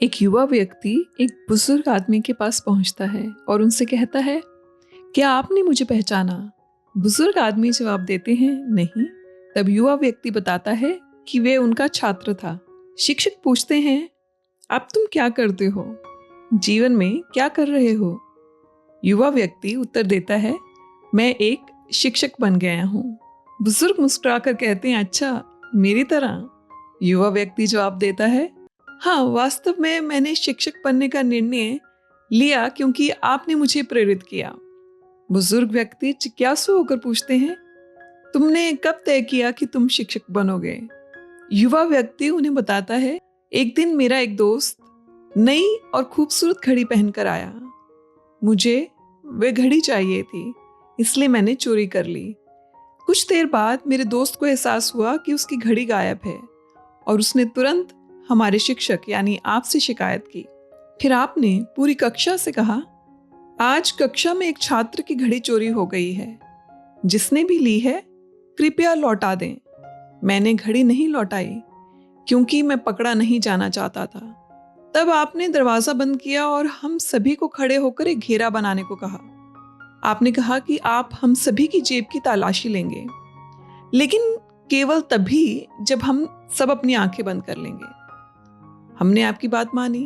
एक युवा व्यक्ति एक बुजुर्ग आदमी के पास पहुंचता है और उनसे कहता है, क्या आपने मुझे पहचाना? बुजुर्ग आदमी जवाब देते हैं, नहीं। तब युवा व्यक्ति बताता है कि वे उनका छात्र था। शिक्षक पूछते हैं, अब तुम क्या करते हो? जीवन में क्या कर रहे हो? युवा व्यक्ति उत्तर देता है, मैं एक शिक्षक बन गया हूँ। बुजुर्ग मुस्कुराकर कहते हैं, अच्छा, मेरी तरह? युवा व्यक्ति जवाब देता है, हाँ, वास्तव में मैंने शिक्षक बनने का निर्णय लिया क्योंकि आपने मुझे प्रेरित किया। बुजुर्ग व्यक्ति जिज्ञासु होकर पूछते हैं, तुमने कब तय किया कि तुम शिक्षक बनोगे? युवा व्यक्ति उन्हें बताता है, एक दिन मेरा एक दोस्त नई और खूबसूरत घड़ी पहनकर आया। मुझे वह घड़ी चाहिए थी, इसलिए मैंने चोरी कर ली। कुछ देर बाद मेरे दोस्त को एहसास हुआ कि उसकी घड़ी गायब है और उसने तुरंत हमारे शिक्षक यानी आपसे शिकायत की। फिर आपने पूरी कक्षा से कहा, आज कक्षा में एक छात्र की घड़ी चोरी हो गई है। जिसने भी ली है कृपया लौटा दें। मैंने घड़ी नहीं लौटाई क्योंकि मैं पकड़ा नहीं जाना चाहता था। तब आपने दरवाजा बंद किया और हम सभी को खड़े होकर एक घेरा बनाने को कहा। आपने कहा कि आप हम सभी की जेब की तलाशी लेंगे, लेकिन केवल तभी जब हम सब अपनी आंखें बंद कर लेंगे। हमने आपकी बात मानी।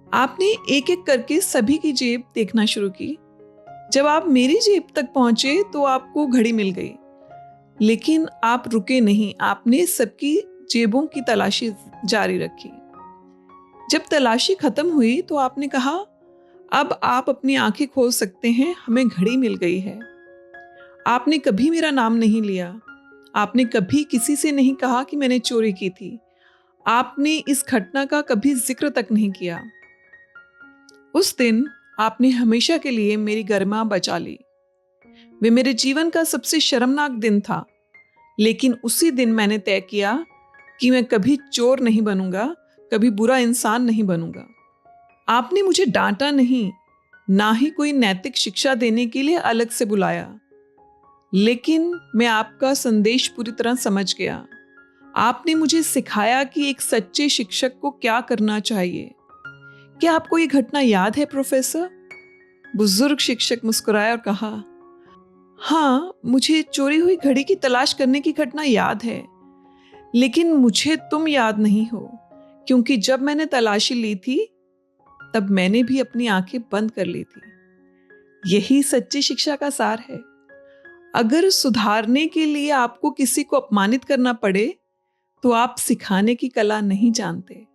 आपने एक एक करके सभी की जेब देखना शुरू की। जब आप मेरी जेब तक पहुंचे तो आपको घड़ी मिल गई, लेकिन आप रुके नहीं। आपने सबकी जेबों की तलाशी जारी रखी। जब तलाशी खत्म हुई तो आपने कहा, अब आप अपनी आंखें खोल सकते हैं, हमें घड़ी मिल गई है। आपने कभी मेरा नाम नहीं लिया। आपने कभी किसी से नहीं कहा कि मैंने चोरी की थी। आपने इस घटना का कभी जिक्र तक नहीं किया। उस दिन आपने हमेशा के लिए मेरी गरिमा बचा ली। वे मेरे जीवन का सबसे शर्मनाक दिन था, लेकिन उसी दिन मैंने तय किया कि मैं कभी चोर नहीं बनूंगा, कभी बुरा इंसान नहीं बनूंगा। आपने मुझे डांटा नहीं, ना ही कोई नैतिक शिक्षा देने के लिए अलग से बुलाया, लेकिन मैं आपका संदेश पूरी तरह समझ गया। आपने मुझे सिखाया कि एक सच्चे शिक्षक को क्या करना चाहिए। क्या आपको ये घटना याद है प्रोफेसर? बुजुर्ग शिक्षक मुस्कुराया और कहा, हाँ, मुझे चोरी हुई घड़ी की तलाश करने की घटना याद है, लेकिन मुझे तुम याद नहीं हो, क्योंकि जब मैंने तलाशी ली थी तब मैंने भी अपनी आंखें बंद कर ली थी। यही सच्ची शिक्षा का सार है। अगर सुधारने के लिए आपको किसी को अपमानित करना पड़े तो आप सिखाने की कला नहीं जानते।